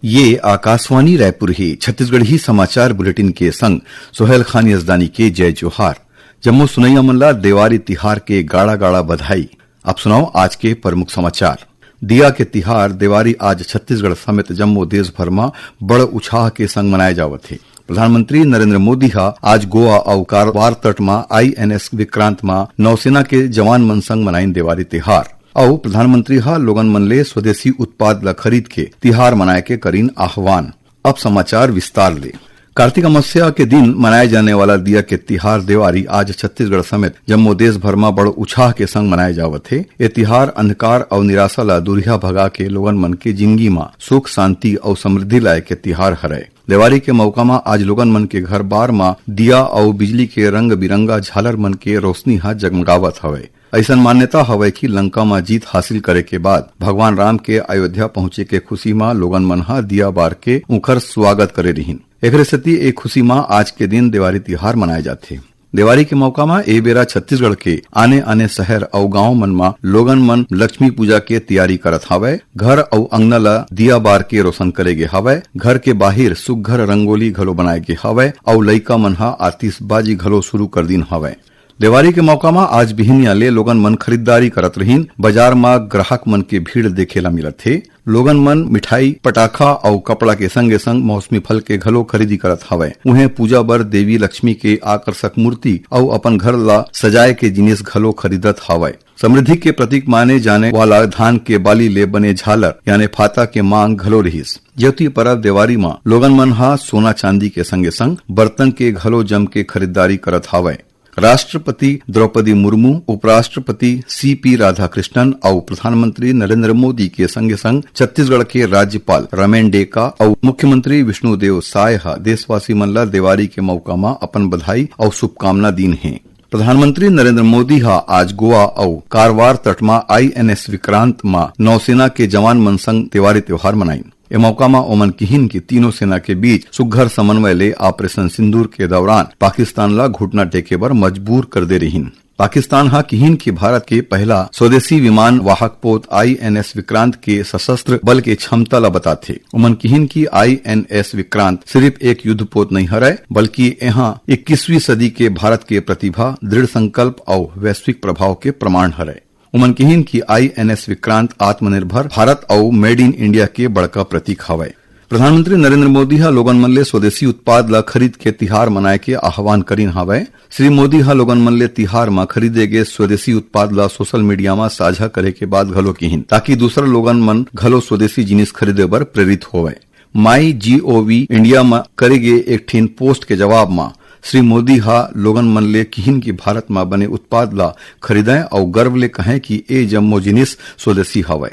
ये आकाशवाणी रायपुर ही छत्तीसगढ़ी समाचार बुलेटिन के संग सोहेल खान यजदानी के जय जोहार। जम्मू सुनैया मल्ला देवारी तिहार के गाड़ा गाड़ा बधाई। अब सुनाओ आज के प्रमुख समाचार। दिया के तिहार देवारी आज छत्तीसगढ़ समेत जम्मू देश भर में बड़ उत्साह के संग मनाए जावत है। प्रधानमंत्री नरेंद्र मोदी आज गोवा और कारवार तट में INS विक्रांत में नौसेना के जवान मन संग मनाइन देवारी तिहार और प्रधानमंत्री लोगन मन ले स्वदेशी उत्पाद ला खरीद के तिहार मनाए के करीन आह्वान। अब समाचार विस्तार ले। कार्तिक अमावस्या के दिन मनाए जाने वाला दिया के तिहार देवारी आज छत्तीसगढ़ समेत जम्मू देश भर में बड़ उत्साह के संग मनाए जावत है। ये तिहार अंधकार और निराशा ला दुरिया भगा के लोगन मन के जिंदगी में सुख शांति और समृद्धि लाए के तिहार हरे। देवारी के मौका में आज लोगन मन के घर बार में दिया और बिजली के रंग बिरंगा झालर मन के रोशनी जगमगावत हवे। ऐसा मान्यता हवे कि लंका में जीत हासिल करे के बाद भगवान राम के अयोध्या पहुंचे के खुशी में लोगन मन दिया बार के उखर स्वागत करे रहीन। एकरे सेती एक खुशी में आज के दिन देवारी तिहार मनाए जाते। देवारी के मौका में ए बेरा छत्तीसगढ़ के आने आने शहर और गांव मन में लोगन मन लक्ष्मी पूजा के तैयारी करत हवे। घर और अंगना ला दिया बार के रोशन करे गे हवे। घर के बाहर सुघ्घर रंगोली घलो बनाए गे हवे और लइका मन आतिशबाजी घलो शुरू कर दिन हवे। देवारी के मौका में आज बिहनिया ले लोगन मन खरीदारी करत रहीन। बाजार में ग्राहक मन के भीड़ देखेला मिलत थे। लोगन मन मिठाई पटाखा और कपड़ा के संगे संग मौसमी फल के घलो खरीदी करत हवे। उन्हें पूजा बर देवी लक्ष्मी के आकर्षक मूर्ति और अपन घर ला सजाए के जिनिस घलो खरीदत हवे। समृद्धि के प्रतीक माने जाने वाला धान के बाली ले बने झालर यानी फाता के मांग घलो रहीस। ज्योति परब देवारी में लोगन मन सोना चांदी के संगे संग बर्तन के घलो जम के खरीदारी करत हवे। राष्ट्रपति द्रौपदी मुर्मू, उपराष्ट्रपति CP राधाकृष्णन और प्रधानमंत्री नरेंद्र मोदी के संगे संग छत्तीसगढ़ के राज्यपाल रमेन डेका और मुख्यमंत्री विष्णुदेव साय देशवासी मन ला देवारी के मौका में अपन बधाई और शुभकामना दीन है। प्रधानमंत्री नरेंद्र मोदी आज गोवा और कारवार तट में INS विक्रांत में नौसेना के जवान मन संग देवारी त्योहार मनाइन। ए मौका में ओमन किहिन की तीनों सेना के बीच सुघ्घर समन्वय ले ऑपरेशन सिंदूर के दौरान पाकिस्तान ला घुटना टेके बर मजबूर कर दे रहीन। पाकिस्तान किहिन की भारत के पहला स्वदेशी विमान वाहक पोत INS विक्रांत के सशस्त्र बल के क्षमता ला बताथे। उमन किहिन की INS विक्रांत सिर्फ एक युद्ध पोत नहीं हरे बल्कि यहाँ 21वीं सदी के भारत के प्रतिभा, दृढ़ संकल्प और वैश्विक प्रभाव के प्रमाण हरे। उमन किहिन की INS विक्रांत आत्मनिर्भर भारत और मेड इन इंडिया के बड़का प्रतीक हवे। प्रधानमंत्री नरेंद्र मोदी लोगन मन ले स्वदेशी उत्पाद ला खरीद के तिहार मनाए के आह्वान करीन हवे। श्री मोदी लोगन मन ले तिहार में खरीदे गे स्वदेशी उत्पाद ला सोशल मीडिया में साझा करे के बाद घलो किहिन ताकि दूसरा लोगन मन घलो स्वदेशी जिनिस खरीदे बर प्रेरित होवे। MyGov इंडिया में करे गे एक ठीन पोस्ट के जवाब में श्री मोदी लोगन मन ले किहिन की भारत में बने उत्पाद ला खरीदें और गर्व ले कहें कि ए जम्मो जिनिस स्वदेशी हवे।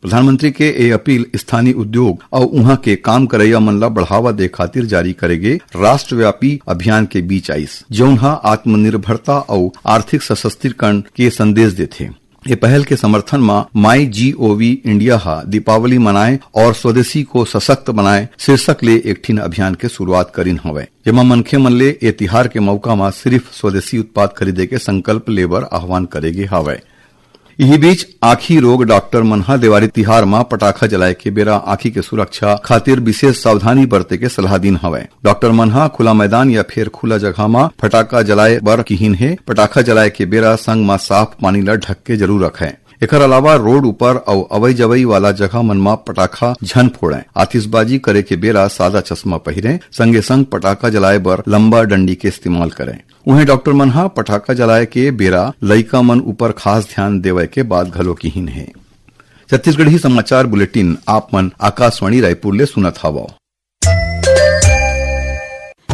प्रधानमंत्री के ए अपील स्थानीय उद्योग और उहाँ के काम करैया मन ला बढ़ावा दे खातिर जारी करेगे राष्ट्रव्यापी अभियान के बीच आइस जौन आत्मनिर्भरता और आर्थिक सशक्तिकरण के संदेश देथे। ये पहल के समर्थन में MyGov इंडिया दीपावली मनाए और स्वदेशी को सशक्त बनाए शीर्षक ले एक ठीन अभियान के शुरुआत करीन हवे। जेमा मनखे मन ले ए तिहार के मौका में सिर्फ स्वदेशी उत्पाद खरीदे के संकल्प लेबर आह्वान करेगे हवे। यही बीच आँखी रोग डॉक्टर मन देवारी तिहार में पटाखा जलाए के बेरा आँखी के सुरक्षा खातिर विशेष सावधानी बरते के सलाह दीन हवे। डॉक्टर मन खुला मैदान या फिर खुला जगह में पटाखा जलाए बर किहिन है। पटाखा जलाए के बेरा संग में साफ पानी ला ढक के जरूर रखें। एकर अलावा रोड ऊपर और अवई जवई वाला जगह मन में पटाखा झन फोड़े। आतिशबाजी करे के बेरा सादा चश्मा पहिरे। संगे संग पटाखा जलाए बर लंबा डंडी के इस्तेमाल करें। उन्हें डॉक्टर मन पटाखा जलाए के बेरा लइका मन ऊपर खास ध्यान देवे के बाद घलो किहिन है। छत्तीसगढ़ी समाचार बुलेटिन आप मन आकाशवाणी रायपुर ले सुनत हवो।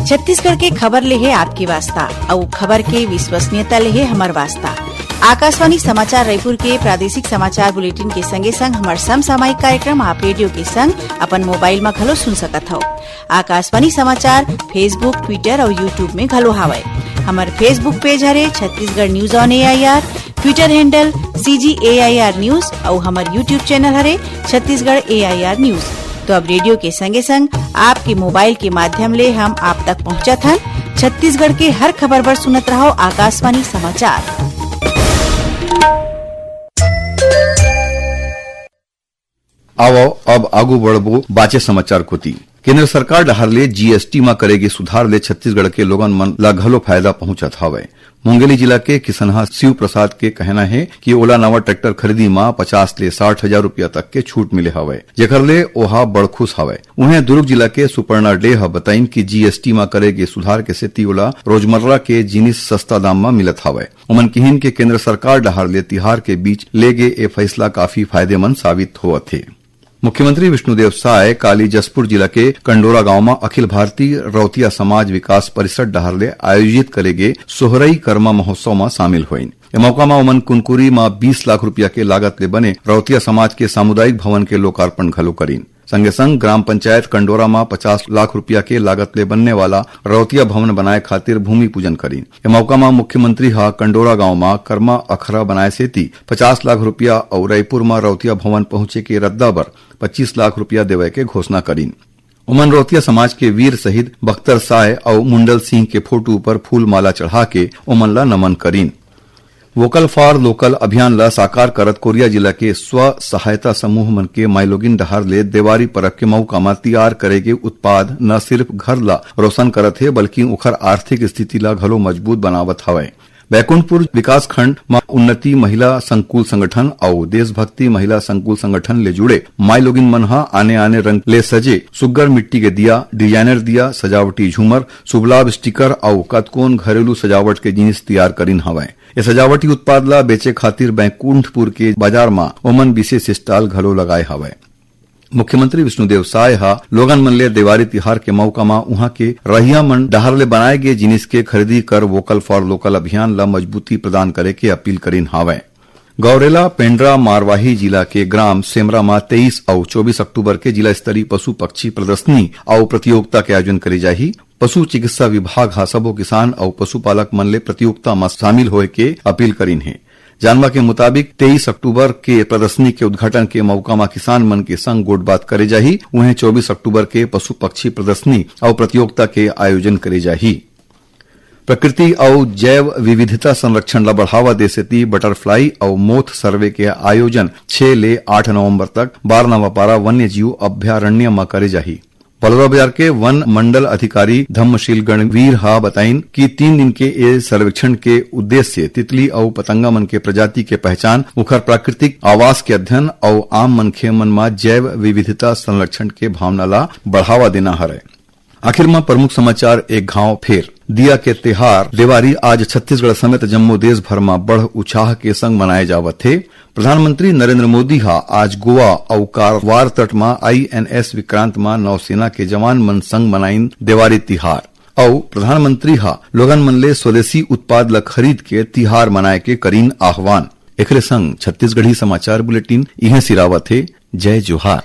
छत्तीसगढ़ के खबर ले है आपकी वास्ता और खबर के विश्वसनीयता ले है हमार वास्ता। आकाशवाणी समाचार रायपुर के प्रादेशिक समाचार बुलेटिन के संगे संग हमार समसामयिक कार्यक्रम आप रेडियो के संग अपन मोबाइल में घलो सुन सकत हो। आकाशवाणी समाचार फेसबुक, ट्विटर और यूट्यूब में घलो हावय। हमार फेसबुक पेज हरे Chhattisgarh news on AIR, Twitter handle CGAIR news और हमार यूट्यूब चैनल हरे छत्तीसगढ़ AIR न्यूज। तो अब रेडियो के संगे संग आपके मोबाइल के माध्यम ले हम आप तक पहुँचत हन। छत्तीसगढ़ के हर खबर पर सुनत रहो आकाशवाणी समाचार। आओ अब आगू बढ़बो बाचे समाचार कोती। केंद्र सरकार डहारले जीएसटी में करेगी सुधार ले छत्तीसगढ़ के लोगन मन ला घलो फायदा पहुंचत हवे। मुंगेली जिला के किसनहा शिव प्रसाद के कहना है कि ओला नवा ट्रैक्टर खरीदी में 50 ले 60 हजार रूपया तक के छूट मिले हवे, जेकर ले ओहा बड़ खुश हवे। उन्हें दुर्ग जिला के सुपर्णा डेह बताइन कि जीएसटी में करेगे सुधार के सेती ओला रोजमर्रा के जिनिस सस्ता दाम में मिलत हवे। उमन किहिन के केंद्र सरकार डहारले तिहार के बीच लेगे ए फैसला काफी फायदेमंद साबित होवत है। मुख्यमंत्री विष्णुदेव साय काली जसपुर जिला के कंडोरा गांव में अखिल भारतीय रौतिया समाज विकास परिषद डहारले आयोजित करेगे सोहरई कर्मा महोत्सव में शामिल हुईन। ए मौका में उमन कुनकुरी में 20 लाख रुपया के लागत ले बने रौतिया समाज के सामुदायिक भवन के लोकार्पण घलो करीन। संगे संग ग्राम पंचायत कंडोरा में 50 लाख रुपया के लागत ले बनने वाला रौतिया भवन बनाए खातिर भूमि पूजन करीन। ए मौका में मुख्यमंत्री हा कंडोरा गांव में कर्मा अखरा बनाए सेती 50 लाख रुपया और रायपुर में रौतिया भवन पहुंचे के रद्दा बर 25 लाख रुपया देवे के घोषणा करीन। उमन रौतिया समाज के वीर शहीद बख्तर साय और मुंडल सिंह के फोटो पर फूल माला चढ़ा के उमन ला नमन करीन। वोकल फॉर लोकल अभियान ला साकार करत कोरिया जिला के स्व सहायता समूह मन के माइलोगिन डहार ले देवारी परब के मौका में तैयार करेगे उत्पाद न सिर्फ घर ला रोशन करत है बल्कि उखर आर्थिक स्थिति ला घलो मजबूत बनावत हवे। बैकुंठपुर विकास खंड में उन्नति महिला संकुल संगठन और देशभक्ति महिला संकुल संगठन ले जुड़े माई लोगिन मन हा आने आने रंग ले सजे सुग्गर मिट्टी के दिया, डिजाइनर दिया, सजावटी झूमर, शुभलाभ स्टिकर और कतकोन घरेलू सजावट के जिनिस तैयार करीन हवे। ये सजावटी उत्पाद ला बेचे खातिर बैकुंठपुर के बाजार में ओमन विशेष स्टॉल घलो लगाए हवे। मुख्यमंत्री विष्णुदेव साय हा लोगन मन ले देवारी तिहार के मौका में उहाँ के रहिया मन डहार ले बनाए गए जिनिस के खरीदी कर वोकल फॉर लोकल अभियान ला मजबूती प्रदान करे के अपील करीन हावे। गौरेला पेंड्रा मारवाही जिला के ग्राम सेमरा में 23 और 24 अक्टूबर के जिला स्तरीय पशु पक्षी प्रदर्शनी और प्रतियोगिता के आयोजन करी जाही। पशु चिकित्सा विभाग हा सबो किसान और पशुपालक मन ले प्रतियोगिता में शामिल होए के अपील करीन है। जानवा के मुताबिक 23 अक्टूबर के प्रदर्शनी के उद्घाटन के मौका में किसान मन के संग गोटबात करे जाही। उन्हें 24 अक्टूबर के पशु पक्षी प्रदर्शनी और प्रतियोगिता के आयोजन करे जाही। प्रकृति और जैव विविधता संरक्षण ला बढ़ावा दे सेती बटरफ्लाई और मोथ सर्वे के आयोजन 6 ले 8 नवंबर तक बारनावापारा वन्य जीव अभ्यारण्य में करे जाही। बलौदा बाजार के वन मंडल अधिकारी धम्मशील गणवीर हा बताइन कि 3 दिन के ये सर्वेक्षण के उद्देश्य से तितली और पतंगा मन के प्रजाति के पहचान, उखर प्राकृतिक आवास के अध्ययन और आम मनखे मन में जैव विविधता संरक्षण के भावना ला बढ़ावा देना हरे। आखिर में प्रमुख समाचार एक घाव फेर। दिया के त्योहार देवारी आज छत्तीसगढ़ समेत जम्मू देश भर में बड़ उत्साह के संग मनाए जावत थे। प्रधानमंत्री नरेंद्र मोदी हा आज गोवा और कारवार तट में INS विक्रांत में नौसेना के जवान मन संग मनाइन देवारी तिहार और प्रधानमंत्री हा लोगन मन ले स्वदेशी उत्पाद ला खरीद के तिहार मनाए के करीन आह्वान। एकरे संग छत्तीसगढ़ी समाचार बुलेटिन इहे सिरावत है। जय जोहार।